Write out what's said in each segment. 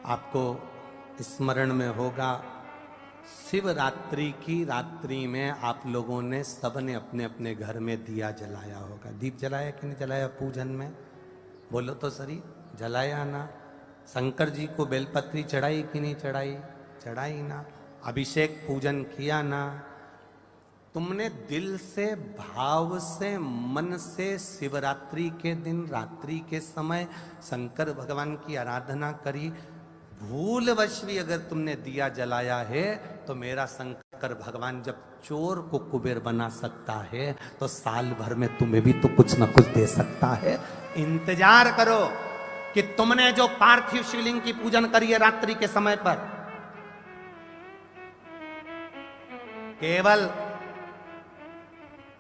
आपको स्मरण में होगा, शिवरात्रि की रात्रि में आप लोगों ने सबने अपने अपने घर में दिया जलाया होगा। दीप जलाया कि नहीं जलाया पूजन में? बोलो तो सही, जलाया ना? शंकर जी को बेलपत्री चढ़ाई कि नहीं चढ़ाई? चढ़ाई ना? अभिषेक पूजन किया ना? तुमने दिल से, भाव से, मन से शिवरात्रि के दिन रात्रि के समय शंकर भगवान की आराधना करी। भूलवश भी अगर तुमने दिया जलाया है तो मेरा शंकर भगवान जब चोर को कुबेर बना सकता है तो साल भर में तुम्हें भी तो कुछ ना कुछ दे सकता है। इंतजार करो कि तुमने जो पार्थिव शिवलिंग की पूजन करी है रात्रि के समय पर, केवल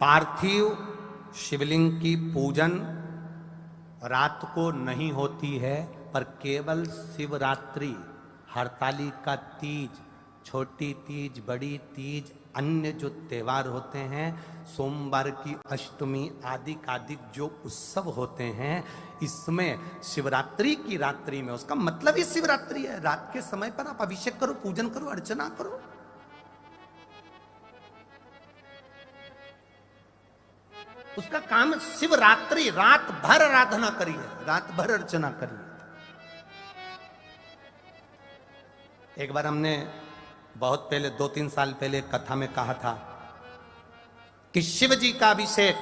पार्थिव शिवलिंग की पूजन रात को नहीं होती है, पर केवल शिवरात्रि, हरतालिका तीज, छोटी तीज, बड़ी तीज, अन्य जो त्योहार होते हैं, सोमवार की अष्टमी आदि आदि जो उत्सव होते हैं, इसमें शिवरात्रि की रात्रि में, उसका मतलब ही शिवरात्रि है, रात के समय पर आप अभिषेक करो, पूजन करो, अर्चना करो। उसका काम शिवरात्रि, रात भर आराधना करिए, रात भर अर्चना करिए। एक बार हमने बहुत पहले 2-3 साल पहले कथा में कहा था कि शिव जी का अभिषेक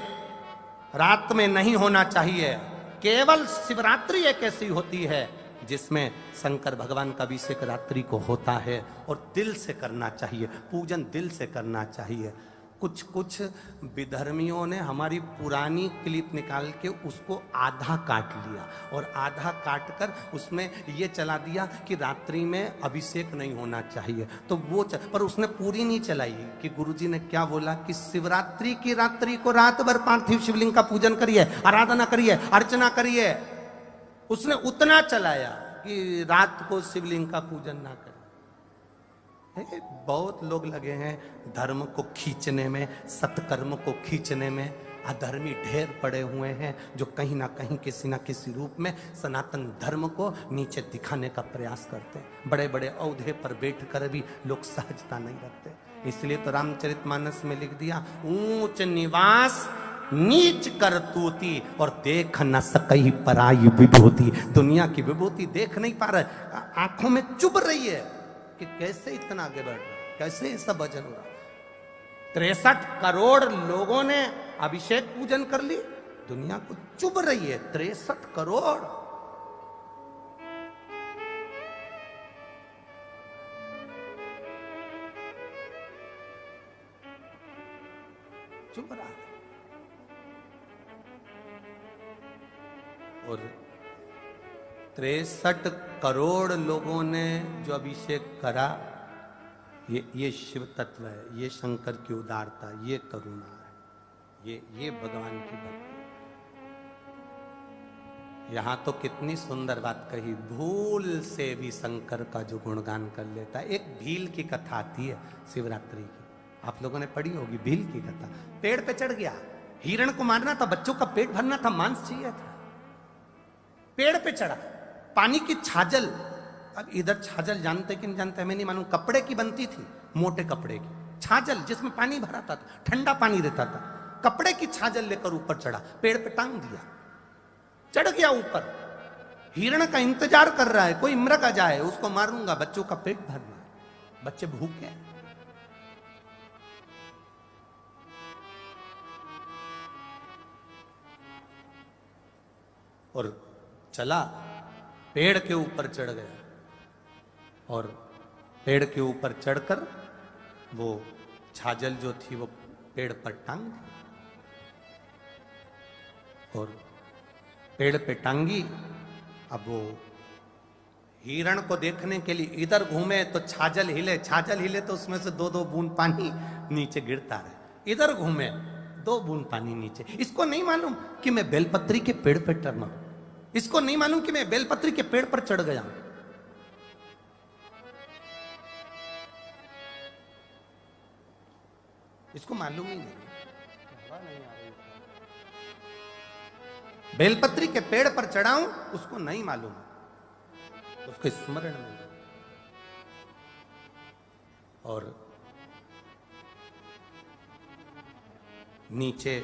रात में नहीं होना चाहिए, केवल शिवरात्रि एक ऐसी होती है जिसमें शंकर भगवान का अभिषेक रात्रि को होता है और दिल से करना चाहिए, पूजन दिल से करना चाहिए। कुछ विधर्मियों ने हमारी पुरानी क्लिप निकाल के उसको आधा काट लिया और आधा काट कर उसमें ये चला दिया कि रात्रि में अभिषेक नहीं होना चाहिए, तो वो पर उसने पूरी नहीं चलाई कि गुरुजी ने क्या बोला कि शिवरात्रि की रात्रि को रात भर पार्थिव शिवलिंग का पूजन करिए, आराधना करिए, अर्चना करिए। उसने उतना चलाया कि रात को शिवलिंग का पूजन ना करें। बहुत लोग लगे हैं धर्म को खींचने में, सत्कर्म को खींचने में। अधर्मी ढेर पड़े हुए हैं जो कहीं ना कहीं किसी ना किसी रूप में सनातन धर्म को नीचे दिखाने का प्रयास करते हैं। बड़े बड़े औहदे पर बैठकर भी लोग सहजता नहीं रखते। इसलिए तो रामचरितमानस में लिख दिया, ऊंच निवास नीच करतूती और देख न सकई पराई विभूति। दुनिया की विभूति देख नहीं पा रहे, आंखों में चुभ रही है कि कैसे इतना आगे बढ़ रहा है, कैसे ये सब भजन हो रहा है। 63 करोड़ लोगों ने अभिषेक पूजन कर ली, दुनिया को चुभ रही है 63 करोड़। चुभ रहा है। और 63 करोड़ लोगों ने जो अभिषेक करा, ये शिव तत्व है, ये शंकर की उदारता, ये करुणा है, ये भगवान की भक्ति। यहां तो कितनी सुंदर बात कही, भूल से भी शंकर का जो गुणगान कर लेता है। एक भील की कथा आती है शिवरात्रि की, आप लोगों ने पढ़ी होगी भील की कथा। पेड़ पे चढ़ गया, हिरण को मारना था, बच्चों का पेट भरना था, मांस चाहिए था। पेड़ पे चढ़ा, पानी की छाजल, अब इधर छाजल जानते कि नहीं जानते मैं नहीं मालूम, कपड़े की बनती थी, मोटे कपड़े की छाजल जिसमें पानी भरा था, ठंडा पानी रहता था। कपड़े की छाजल लेकर ऊपर चढ़ा, पेड़ पे टांग दिया, चढ़ गया ऊपर। हिरण का इंतजार कर रहा है कोई मृग आ जाए, उसको मारूंगा, बच्चों का पेट भरना, बच्चे भूखे। और चला, पेड़ के ऊपर चढ़ गया और पेड़ के ऊपर चढ़कर वो छाजल जो थी वो पेड़ पर टांग दी और पेड़ पे टांगी। अब वो हिरण को देखने के लिए इधर घूमे तो छाजल हिले, छाजल हिले तो उसमें से 2-2 बूंद पानी नीचे गिरता रहे। इधर घूमे 2 बूंद पानी नीचे। इसको नहीं मालूम कि मैं बेलपत्री के पेड़ पे टर्मा, इसको नहीं मालूम कि मैं बेलपत्री के पेड़ पर चढ़ गया। इसको मालूम ही नहीं, बेलपत्री के पेड़ पर चढ़ाऊं उसको नहीं मालूम। उसके स्मरण में लो। और नीचे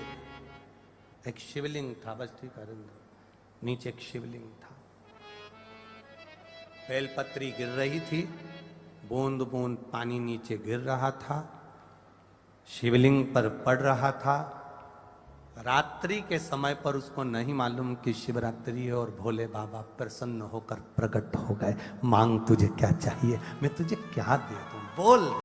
एक शिवलिंग था, बस ठीक है, नीचे एक शिवलिंग था। बेलपत्री गिर रही थी, बूंद बूंद पानी नीचे गिर रहा था, शिवलिंग पर पड़ रहा था। रात्रि के समय पर उसको नहीं मालूम कि शिवरात्रि है और भोले बाबा प्रसन्न होकर प्रकट हो गए। मांग तुझे क्या चाहिए, मैं तुझे क्या दे दूं, बोल।